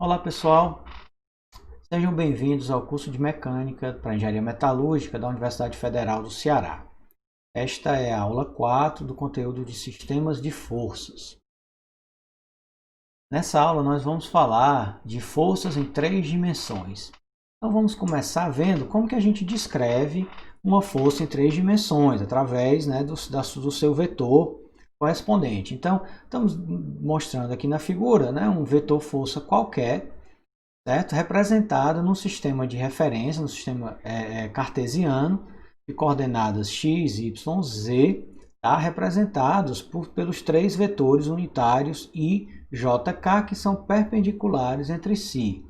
Olá pessoal, sejam bem-vindos ao curso de Mecânica para Engenharia Metalúrgica da Universidade Federal do Ceará. Esta é a aula 4 do conteúdo de Sistemas de Forças. Nessa aula nós vamos falar de forças em 3 dimensões. Então vamos começar vendo como que a gente descreve uma força em 3 dimensões, através do seu vetor correspondente. Então, estamos mostrando aqui na figura um vetor força qualquer, certo? Representado num sistema de referência, no sistema cartesiano, de coordenadas x, y, z, tá? Representados pelos 3 vetores unitários I, J, K, que são perpendiculares entre si.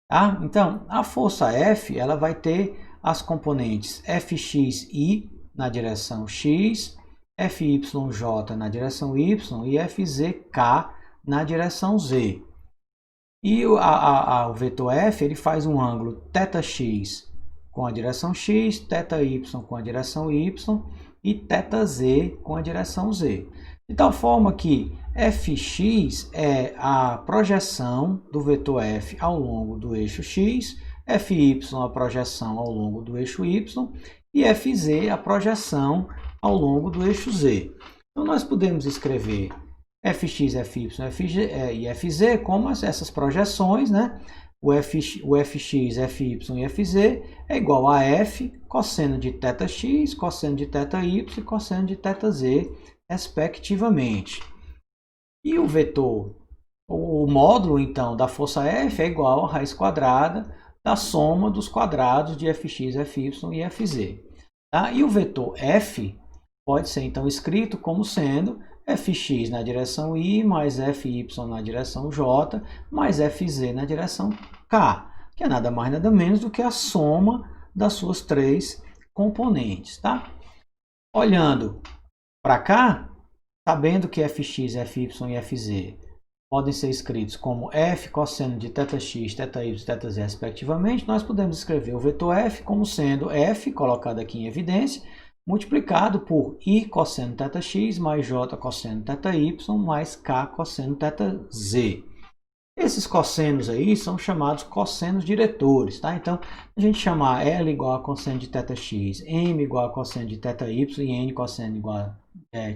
Tá? Então, a força F ela vai ter as componentes Fxi na direção x, Fyj na direção y e Fzk na direção z. E o vetor F ele faz um ângulo θx com a direção x, θy com a direção y e θz com a direção z. De tal forma que Fx é a projeção do vetor F ao longo do eixo x, Fy a projeção ao longo do eixo y e Fz a projeção ao longo do eixo z. Então nós podemos escrever Fx, Fy e Fz como essas projeções, né? O Fx, Fy e Fz é igual a F cosseno de θx, cosseno de θy e cosseno de θz, respectivamente. E o vetor, o módulo, então, da força F é igual a raiz quadrada da soma dos quadrados de Fx, Fy e Fz. Tá? E o vetor F pode ser, então, escrito como sendo Fx na direção I, mais Fy na direção J, mais Fz na direção K, que é nada mais nada menos do que a soma das suas 3 componentes. Tá? Olhando para cá, sabendo que Fx, Fy e Fz podem ser escritos como F cosseno de θx, θy e θz respectivamente, nós podemos escrever o vetor F como sendo F, colocado aqui em evidência, multiplicado por I cosseno θx mais J cosseno θy mais K cosseno θz. Esses cossenos aí são chamados cossenos diretores, tá? Então, a gente chamar L igual a cosseno de θx, M igual a cosseno de θy e N cosseno igual a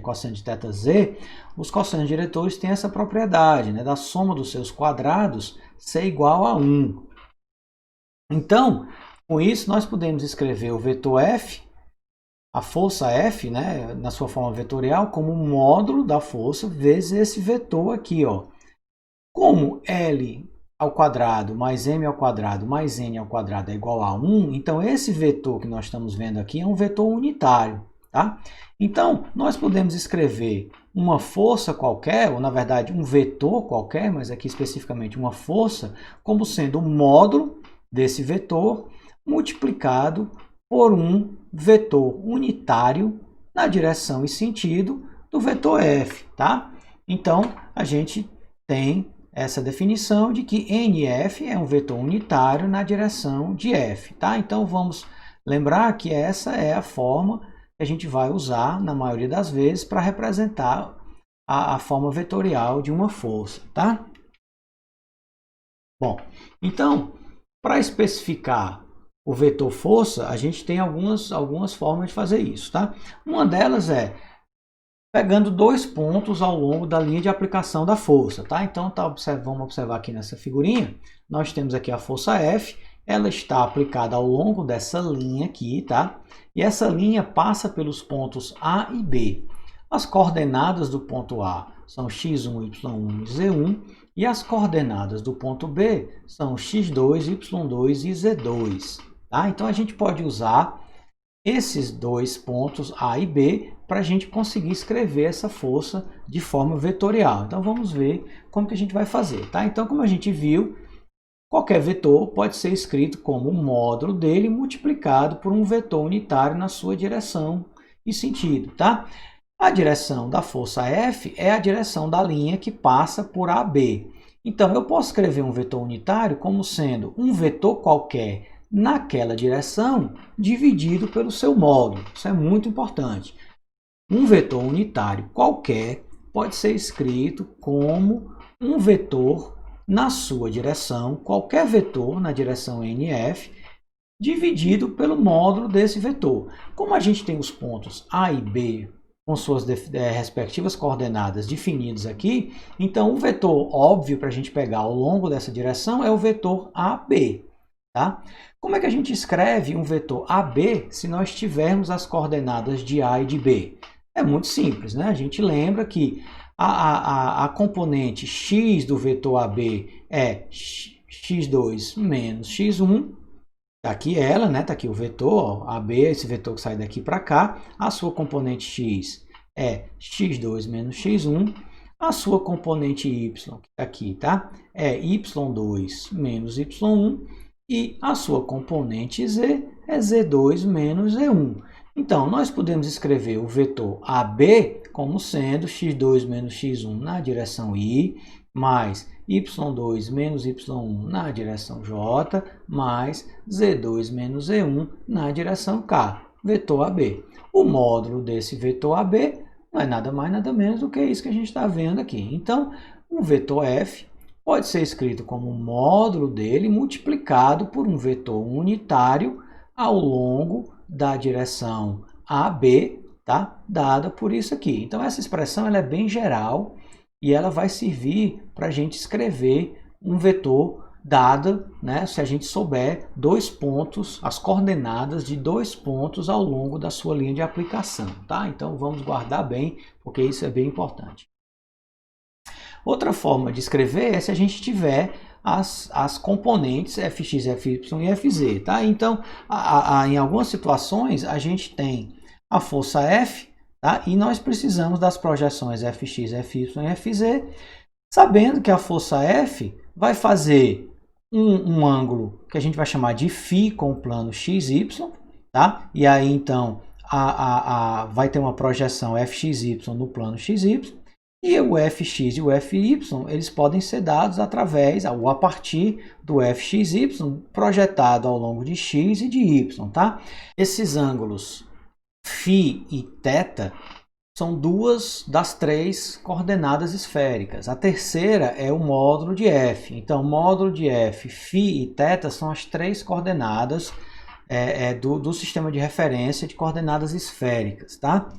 cosseno de θz, os cossenos diretores têm essa propriedade, né, da soma dos seus quadrados ser igual a 1. Então, com isso, nós podemos escrever o vetor F, a força F, né, na sua forma vetorial, como um módulo da força vezes esse vetor aqui, ó. Como L ao quadrado mais M ao quadrado mais N ao quadrado é igual a 1, então esse vetor que nós estamos vendo aqui é um vetor unitário. Tá? Então, nós podemos escrever uma força qualquer, ou na verdade um vetor qualquer, mas aqui especificamente uma força, como sendo um módulo desse vetor multiplicado por um vetor unitário na direção e sentido do vetor F. Tá? Então, a gente tem essa definição de que NF é um vetor unitário na direção de F. Tá? Então, vamos lembrar que essa é a forma que a gente vai usar, na maioria das vezes, para representar a forma vetorial de uma força. Tá? Bom, então, para especificar o vetor força, a gente tem algumas formas de fazer isso. Tá? Uma delas é pegando 2 pontos ao longo da linha de aplicação da força. Tá? Então, vamos observar aqui nessa figurinha, nós temos aqui a força F, ela está aplicada ao longo dessa linha aqui, tá? E essa linha passa pelos pontos A e B. As coordenadas do ponto A são x1, y1 e z1, e as coordenadas do ponto B são x2, y2 e z2. Tá? Então, a gente pode usar esses 2 pontos A e B para a gente conseguir escrever essa força de forma vetorial. Então, vamos ver como que a gente vai fazer. Tá? Então, como a gente viu, qualquer vetor pode ser escrito como um módulo dele multiplicado por um vetor unitário na sua direção e sentido. Tá? A direção da força F é a direção da linha que passa por AB. Então, eu posso escrever um vetor unitário como sendo um vetor qualquer naquela direção dividido pelo seu módulo. Isso é muito importante. Um vetor unitário qualquer pode ser escrito como um vetor na sua direção qualquer vetor na direção NF dividido pelo módulo desse vetor. Como a gente tem os pontos A e B com suas respectivas coordenadas definidos aqui, então o vetor óbvio para a gente pegar ao longo dessa direção é o vetor AB. Tá? Como é que a gente escreve um vetor AB se nós tivermos as coordenadas de A e de B? É muito simples, né? A gente lembra que a componente x do vetor AB é x2 menos x1. Está aqui ela, né? Está aqui o vetor, ó, AB, esse vetor que sai daqui para cá. A sua componente x é x2 menos x1. A sua componente y, que está aqui, tá? É y2 menos y1. E a sua componente z é z2 menos z1. Então, nós podemos escrever o vetor AB como sendo x2 menos x1 na direção I, mais y2 menos y1 na direção J, mais z2 menos z1 na direção K, vetor AB. O módulo desse vetor AB não é nada mais, nada menos do que isso que a gente está vendo aqui. Então, o vetor F pode ser escrito como um módulo dele multiplicado por um vetor unitário ao longo da direção AB, tá? Dada por isso aqui. Então, essa expressão ela é bem geral e ela vai servir para a gente escrever um vetor dada, né? Se a gente souber dois pontos, as coordenadas de dois pontos ao longo da sua linha de aplicação, tá? Então, vamos guardar bem, porque isso é bem importante. Outra forma de escrever é se a gente tiver as componentes fx, fy e fz. Tá? Então, em algumas situações, a gente tem a força F, tá? E nós precisamos das projeções fx, fy e fz, sabendo que a força F vai fazer um ângulo que a gente vai chamar de φ com o plano xy, tá? E aí, então, vai ter uma projeção fxy no plano xy. E o fx e o fy, eles podem ser dados através, ou a partir do fxy projetado ao longo de x e de y, tá? Esses ângulos φ e θ são duas das três coordenadas esféricas. A terceira é o módulo de f. Então, módulo de f, φ e θ são as três coordenadas do sistema de referência de coordenadas esféricas, tá?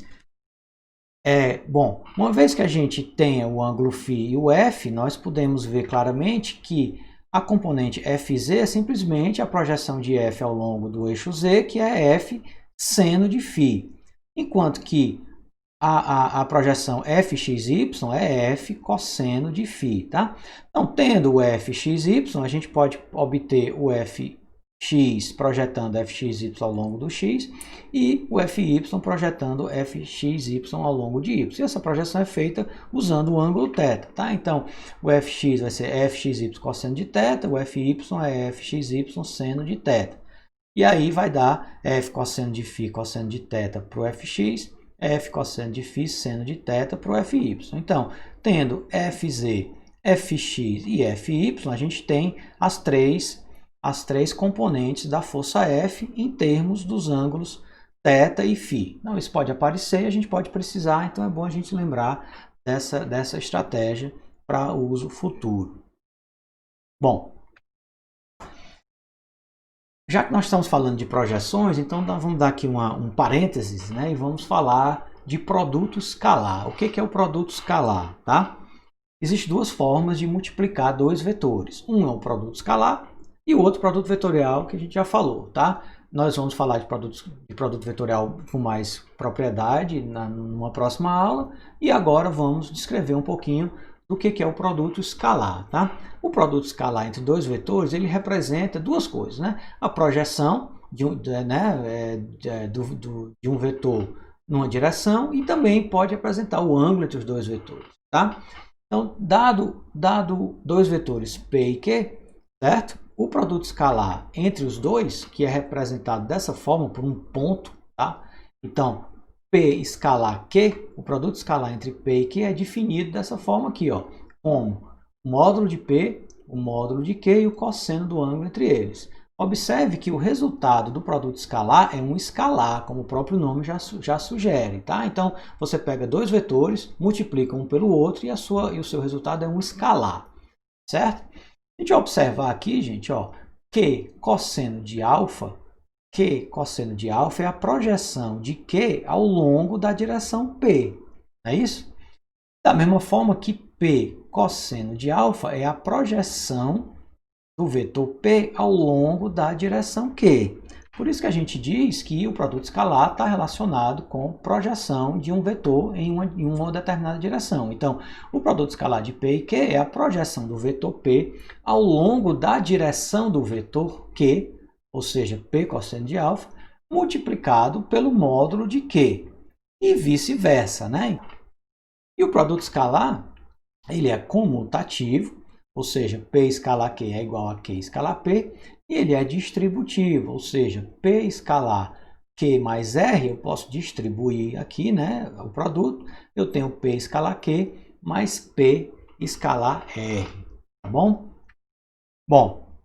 Bom, uma vez que a gente tenha o ângulo φ e o f, nós podemos ver claramente que a componente fz é simplesmente a projeção de f ao longo do eixo z, que é f seno de φ, enquanto que a projeção fxy é f cosseno de φ. Tá? Então, tendo o fxy, a gente pode obter o fx projetando fxy ao longo do x e o fy projetando fxy ao longo de y. E essa projeção é feita usando o ângulo θ. Tá? Então, o fx vai ser fxy cosseno de θ, o fy é fxy seno de θ. E aí vai dar f cosseno de φ cosseno de θ para o fx, f cosseno de φ seno de θ para o fy. Então, tendo fz, fx e fy, a gente tem as três componentes da força F em termos dos ângulos θ e φ. Então, isso pode aparecer e a gente pode precisar, então é bom a gente lembrar dessa estratégia para uso futuro. Bom, já que nós estamos falando de projeções, então vamos dar aqui um parênteses, né, e vamos falar de produto escalar. O que é o produto escalar? Tá? Existem duas formas de multiplicar dois vetores. Um é o produto escalar e o outro produto vetorial que a gente já falou, tá? Nós vamos falar de produto vetorial com mais propriedade numa próxima aula. E agora vamos descrever um pouquinho do que é o produto escalar, tá? O produto escalar entre dois vetores, ele representa duas coisas, né? A projeção de um vetor numa direção e também pode representar o ângulo entre os dois vetores, tá? Então, dado dois vetores P e Q, certo? O produto escalar entre os dois, que é representado dessa forma, por um ponto, tá? Então, P escalar Q, o produto escalar entre P e Q é definido dessa forma aqui, ó, como o módulo de P, o módulo de Q e o cosseno do ângulo entre eles. Observe que o resultado do produto escalar é um escalar, como o próprio nome já sugere, tá? Então, você pega dois vetores, multiplica um pelo outro e o seu resultado é um escalar. certo? A gente observar aqui, gente, ó, que cosseno de alfa é a projeção de Q ao longo da direção P, não é isso? Da mesma forma que P cosseno de alfa é a projeção do vetor P ao longo da direção Q. Por isso que a gente diz que o produto escalar está relacionado com projeção de um vetor em uma determinada direção. Então, o produto escalar de P e Q é a projeção do vetor P ao longo da direção do vetor Q, ou seja, P cosseno de alfa, multiplicado pelo módulo de Q, e vice-versa, né? E o produto escalar, ele é comutativo, ou seja, P escalar Q é igual a Q escalar P, e ele é distributivo, ou seja, P escalar Q mais R, eu posso distribuir aqui, né, o produto, eu tenho P escalar Q mais P escalar R, tá bom? Bom,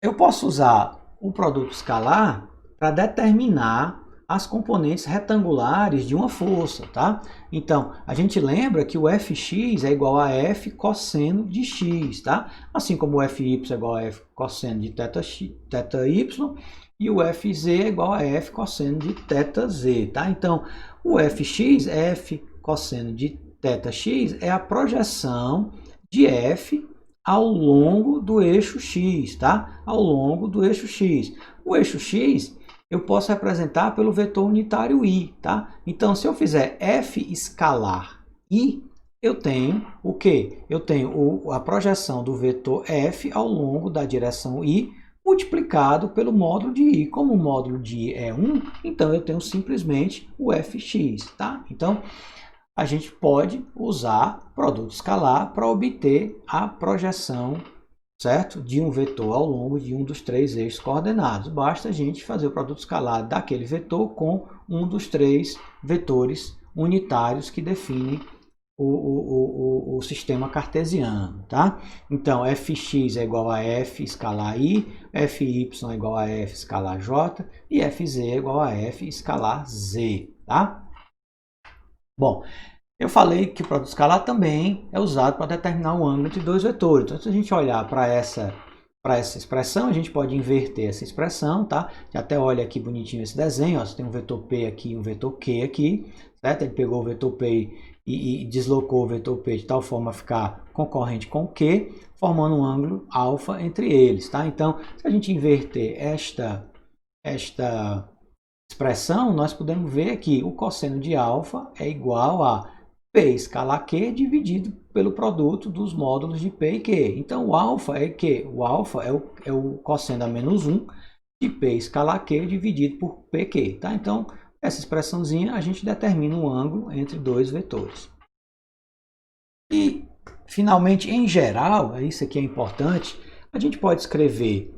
eu posso usar o produto escalar para determinar as componentes retangulares de uma força, tá? Então, a gente lembra que o Fx é igual a F cosseno de x, tá? Assim como o Fy é igual a F cosseno de θ y, e o Fz é igual a F cosseno de θz, tá? Então, o Fx, F cosseno de θx, é a projeção de F ao longo do eixo x, tá? Ao longo do eixo x. O eixo x eu posso representar pelo vetor unitário i, tá? Então, se eu fizer f escalar i, eu tenho o quê? Eu tenho a projeção do vetor f ao longo da direção i, multiplicado pelo módulo de i. Como o módulo de i é 1, então eu tenho simplesmente o fx, tá? Então, a gente pode usar produto escalar para obter a projeção, certo? De um vetor ao longo de um dos três eixos coordenados. Basta a gente fazer o produto escalar daquele vetor com um dos três vetores unitários que definem o sistema cartesiano, tá? Então, fx é igual a f escalar i, fy é igual a f escalar j e fz é igual a f escalar z, tá? Bom, eu falei que o produto escalar também é usado para determinar o ângulo entre dois vetores. Então, se a gente olhar para essa expressão, a gente pode inverter essa expressão, tá? Já até olha aqui bonitinho esse desenho, ó. Você tem um vetor P aqui e um vetor Q aqui, certo? Ele pegou o vetor P e deslocou o vetor P de tal forma a ficar concorrente com o Q, formando um ângulo alfa entre eles, tá? Então, se a gente inverter esta expressão, nós podemos ver que o cosseno de alfa é igual a P escalar Q dividido pelo produto dos módulos de P e Q. Então, o alfa é que o alfa é o cosseno a menos 1 de P escalar Q dividido por PQ. Tá? Então, essa expressãozinha a gente determina um ângulo entre dois vetores. E, finalmente, em geral, isso aqui é importante, a gente pode escrever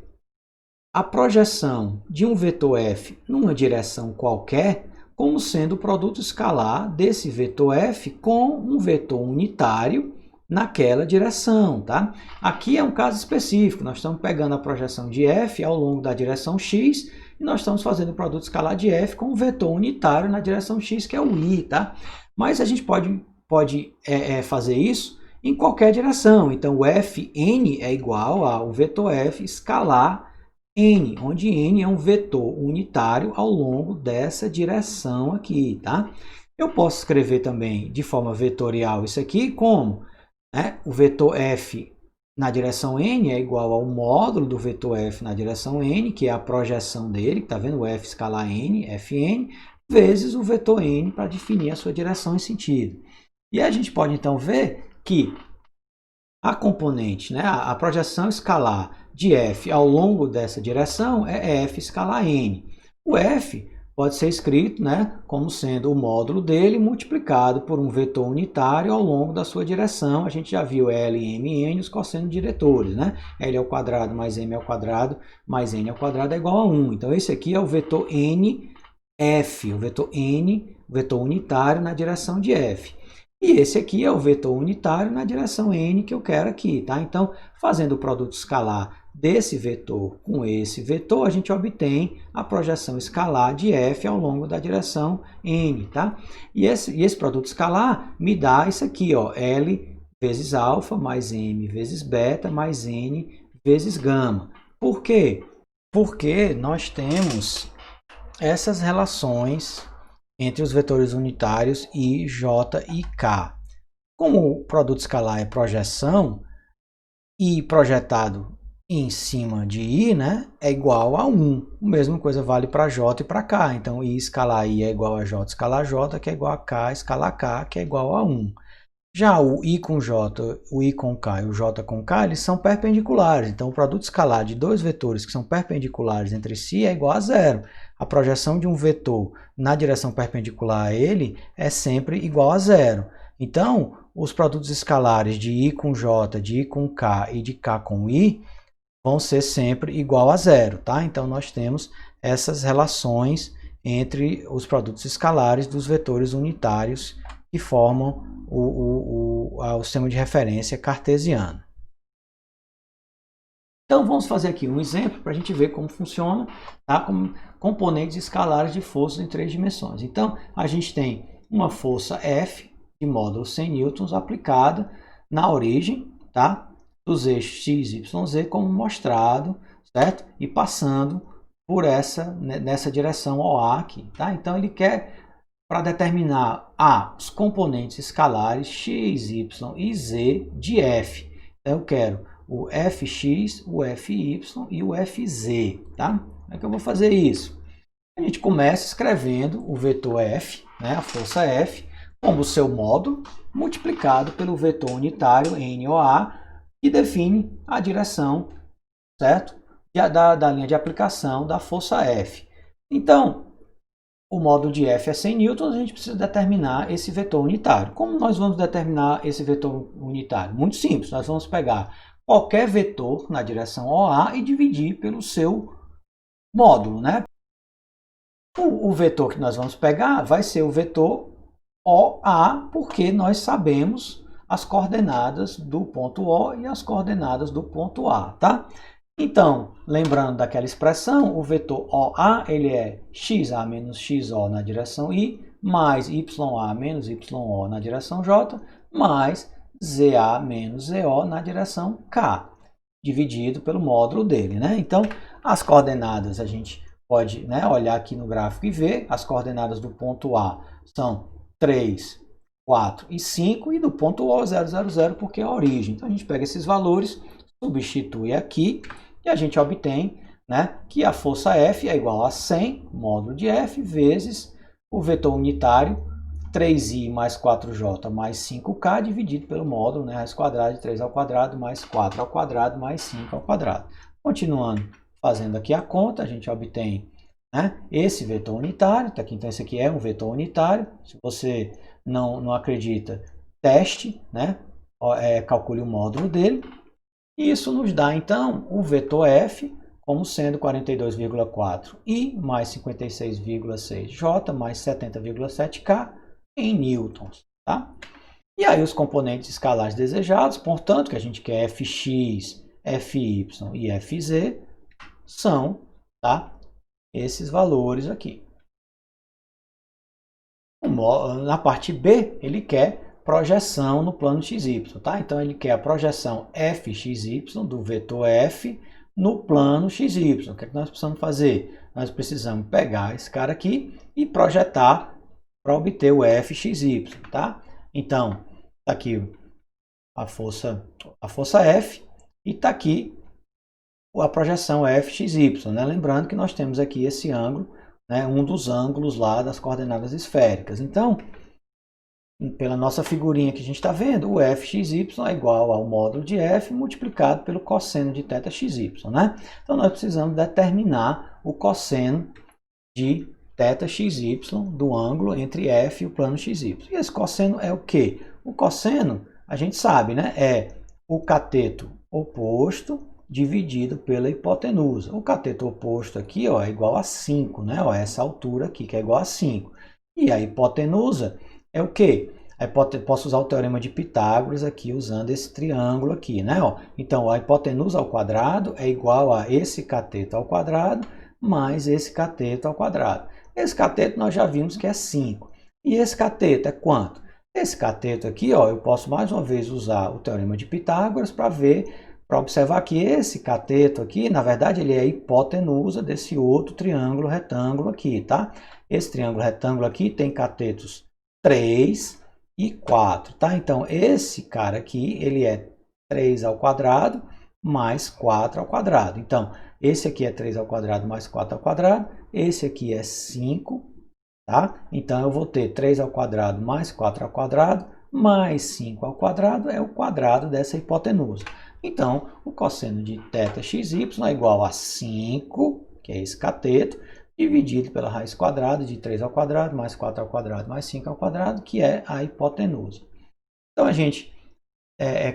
a projeção de um vetor f numa direção qualquer como sendo o produto escalar desse vetor f com um vetor unitário naquela direção, tá? Aqui é um caso específico, nós estamos pegando a projeção de f ao longo da direção x e nós estamos fazendo o produto escalar de f com um vetor unitário na direção x, que é o i, tá? Mas a gente pode fazer isso em qualquer direção, então o fn é igual ao vetor f escalar n, onde n é um vetor unitário ao longo dessa direção aqui, tá? Eu posso escrever também de forma vetorial isso aqui como, né, o vetor f na direção n é igual ao módulo do vetor f na direção n, que é a projeção dele, tá vendo? O f escalar n, fn, vezes o vetor n para definir a sua direção e sentido. E a gente pode então ver que a componente, né, a projeção escalar de f ao longo dessa direção é f escalar n. O f pode ser escrito, né, como sendo o módulo dele multiplicado por um vetor unitário ao longo da sua direção. A gente já viu L, M, N, os cossenos diretores, né? L ao quadrado mais M ao quadrado mais N ao quadrado é igual a 1. Então, esse aqui é o vetor N, F, o vetor N, o vetor unitário na direção de F. E esse aqui é o vetor unitário na direção n que eu quero aqui, tá? Então, fazendo o produto escalar desse vetor com esse vetor, a gente obtém a projeção escalar de f ao longo da direção n, tá? E esse produto escalar me dá isso aqui, ó, L vezes alfa mais m vezes beta mais n vezes gama. Por quê? Porque nós temos essas relações entre os vetores unitários I, J e K. Como o produto escalar é projeção, I projetado em cima de I, né, é igual a 1. A mesma coisa vale para J e para K. Então, I escalar I é igual a J escalar J, que é igual a K escalar K, que é igual a 1. Já o I com J, o I com K e o J com K, eles são perpendiculares. Então, o produto escalar de dois vetores que são perpendiculares entre si é igual a zero. A projeção de um vetor na direção perpendicular a ele é sempre igual a zero. Então, os produtos escalares de I com J, de I com K e de K com I vão ser sempre igual a zero, tá? Então, nós temos essas relações entre os produtos escalares dos vetores unitários que formam o sistema de referência cartesiano. Então, vamos fazer aqui um exemplo para a gente ver como funciona, tá? Com componentes escalares de forças em 3 dimensões. Então, a gente tem uma força F de módulo 100 newtons aplicada na origem, tá? Dos eixos x, y, z, como mostrado, certo? E passando por nessa direção OA aqui, tá? Então, ele quer, para determinar os componentes escalares x, y e z de f. Então, eu quero o fx, o fy e o fz, tá? Como é que eu vou fazer isso? A gente começa escrevendo o vetor f, né, a força F, como o seu módulo, multiplicado pelo vetor unitário NOA, que define a direção, certo? Da linha de aplicação da força F. Então, o módulo de F é 100 newtons, a gente precisa determinar esse vetor unitário. Como nós vamos determinar esse vetor unitário? Muito simples, nós vamos pegar qualquer vetor na direção OA e dividir pelo seu módulo, né? O vetor que nós vamos pegar vai ser o vetor OA, porque nós sabemos as coordenadas do ponto O e as coordenadas do ponto A, tá? Então, lembrando daquela expressão, o vetor OA ele é XA menos XO na direção I, mais YA menos YO na direção J, mais ZA menos ZO na direção K, dividido pelo módulo dele, né? Então, as coordenadas a gente pode, né, olhar aqui no gráfico e ver. As coordenadas do ponto A são 3, 4 e 5, e do ponto O 0, 0, 0, porque é a origem. Então, a gente pega esses valores, substitui aqui, e a gente obtém, né, que a força F é igual a 100, módulo de F, vezes o vetor unitário 3i mais 4j mais 5k, dividido pelo módulo, né, raiz quadrada de 3 ao quadrado mais 4 ao quadrado mais 5 ao quadrado. Continuando fazendo aqui a conta, a gente obtém, né, esse vetor unitário, tá aqui, então esse aqui é um vetor unitário. Se você não acredita, teste, né, calcule o módulo dele. E isso nos dá, então, o vetor F como sendo 42,4 I mais 56,6 J mais 70,7 K em newtons, tá? E aí os componentes escalares desejados, portanto, que a gente quer Fx, Fy e Fz, são, tá, esses valores aqui. Na parte B, ele quer projeção no plano XY, tá? Então, ele quer a projeção fxy do vetor F no plano XY. O que é que nós precisamos fazer? Nós precisamos pegar esse cara aqui e projetar para obter o fxy, tá? Então, tá aqui a força F e tá aqui a projeção fxy, né? Lembrando que nós temos aqui esse ângulo, né? Um dos ângulos lá das coordenadas esféricas. Então, pela nossa figurinha que a gente está vendo, o fxy é igual ao módulo de f multiplicado pelo cosseno de θxy, né? Então, nós precisamos determinar o cosseno de θxy do ângulo entre f e o plano xy. E esse cosseno é o quê? O cosseno, a gente sabe, né? É o cateto oposto dividido pela hipotenusa. O cateto oposto aqui, ó, é igual a 5, né? Ó, essa altura aqui que é igual a 5. E a hipotenusa é o quê? Posso usar o teorema de Pitágoras aqui, usando esse triângulo aqui, né? Ó, então, a hipotenusa ao quadrado é igual a esse cateto ao quadrado mais esse cateto ao quadrado. Esse cateto nós já vimos que é 5. E esse cateto é quanto? Esse cateto aqui, ó, eu posso mais uma vez usar o teorema de Pitágoras para observar que esse cateto aqui, na verdade, ele é a hipotenusa desse outro triângulo retângulo aqui, tá? Esse triângulo retângulo aqui tem catetos 3 e 4, tá? Então, esse cara aqui, ele é 3 ao quadrado mais 4 ao quadrado. Então, esse aqui é 3 ao quadrado mais 4 ao quadrado, esse aqui é 5, tá? Então, eu vou ter 3 ao quadrado mais 4 ao quadrado, mais 5 ao quadrado, é o quadrado dessa hipotenusa. Então, o cosseno de θxy é igual a 5, que é esse cateto, dividido pela raiz quadrada de 3 ao quadrado, mais 4 ao quadrado, mais 5 ao quadrado, que é a hipotenusa. Então, a gente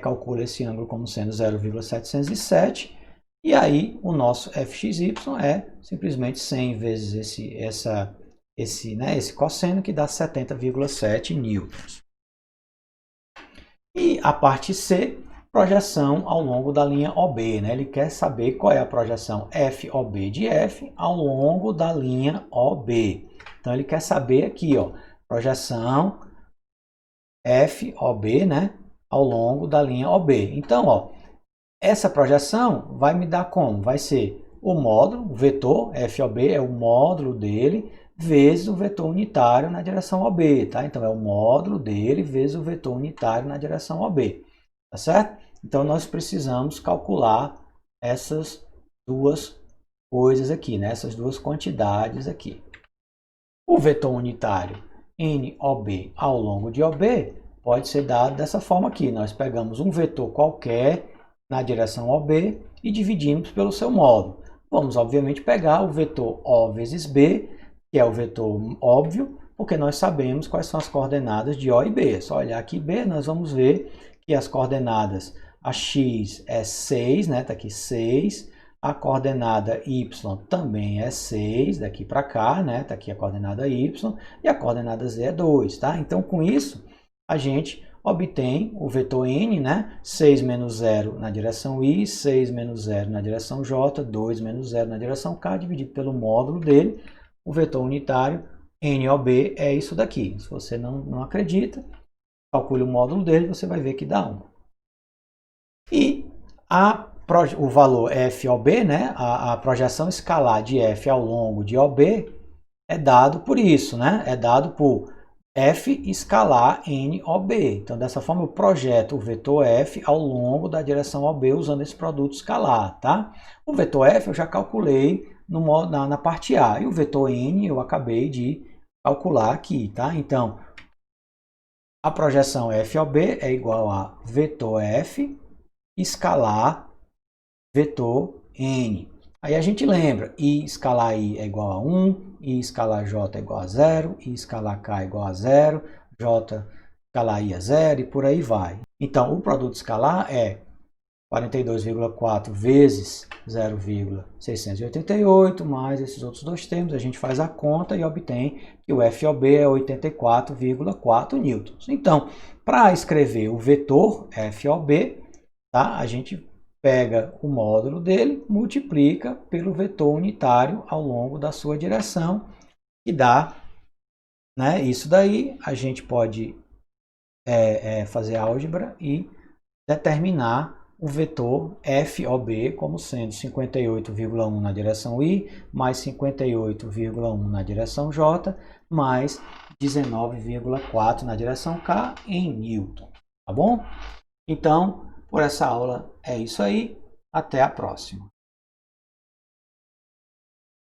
calcula esse ângulo como sendo 0,707, e aí o nosso fxy é simplesmente 100 vezes esse cosseno, que dá 70,7 newtons. E a parte C, projeção ao longo da linha OB, né? Ele quer saber qual é a projeção FOB de F ao longo da linha OB. Então, ele quer saber aqui, ó, projeção FOB, né, ao longo da linha OB. Então, ó, essa projeção vai me dar como? Vai ser o módulo, o vetor FOB é o módulo dele, vezes o vetor unitário na direção OB, tá? Então, é o módulo dele vezes o vetor unitário na direção OB, tá certo? Então, nós precisamos calcular essas duas coisas aqui, né? Essas duas quantidades aqui. O vetor unitário NOB ao longo de OB pode ser dado dessa forma aqui. Nós pegamos um vetor qualquer na direção OB e dividimos pelo seu módulo. Vamos, obviamente, pegar o vetor O vezes B, que é o vetor óbvio, porque nós sabemos quais são as coordenadas de O e B. É só olhar aqui B, nós vamos ver que as coordenadas, a x é 6, né? Está aqui 6. A coordenada y também é 6, daqui para cá, né? Está aqui a coordenada y. E a coordenada z é 2, tá? Então, com isso, a gente obtém o vetor n, né? 6 menos 0 na direção i, 6 menos 0 na direção j, 2 menos 0 na direção k, dividido pelo módulo dele. O vetor unitário NOB é isso daqui. Se você não acredita, calcule o módulo dele, você vai ver que dá 1. E o valor FOB, né? A projeção escalar de F ao longo de OB é dado por isso, né? É dado por F escalar NOB. Então, dessa forma, eu projeto o vetor F ao longo da direção OB usando esse produto escalar, tá? O vetor F eu já calculei na parte A. E o vetor N eu acabei de calcular aqui, tá? Então, a projeção FOB é igual a vetor F escalar vetor N. Aí a gente lembra, I escalar I é igual a 1, I escalar J é igual a 0, I escalar K é igual a 0, J escalar I é 0 e por aí vai. Então, o produto escalar é 42,4 vezes 0,688, mais esses outros dois termos, a gente faz a conta e obtém que o FOB é 84,4 newtons. Então, para escrever o vetor FOB, tá, a gente pega o módulo dele, multiplica pelo vetor unitário ao longo da sua direção e dá, né, isso daí. A gente pode fazer álgebra e determinar o vetor FOB como sendo 58,1 na direção I, mais 58,1 na direção J, mais 19,4 na direção K em Newton, tá bom? Então, por essa aula é isso aí. Até a próxima.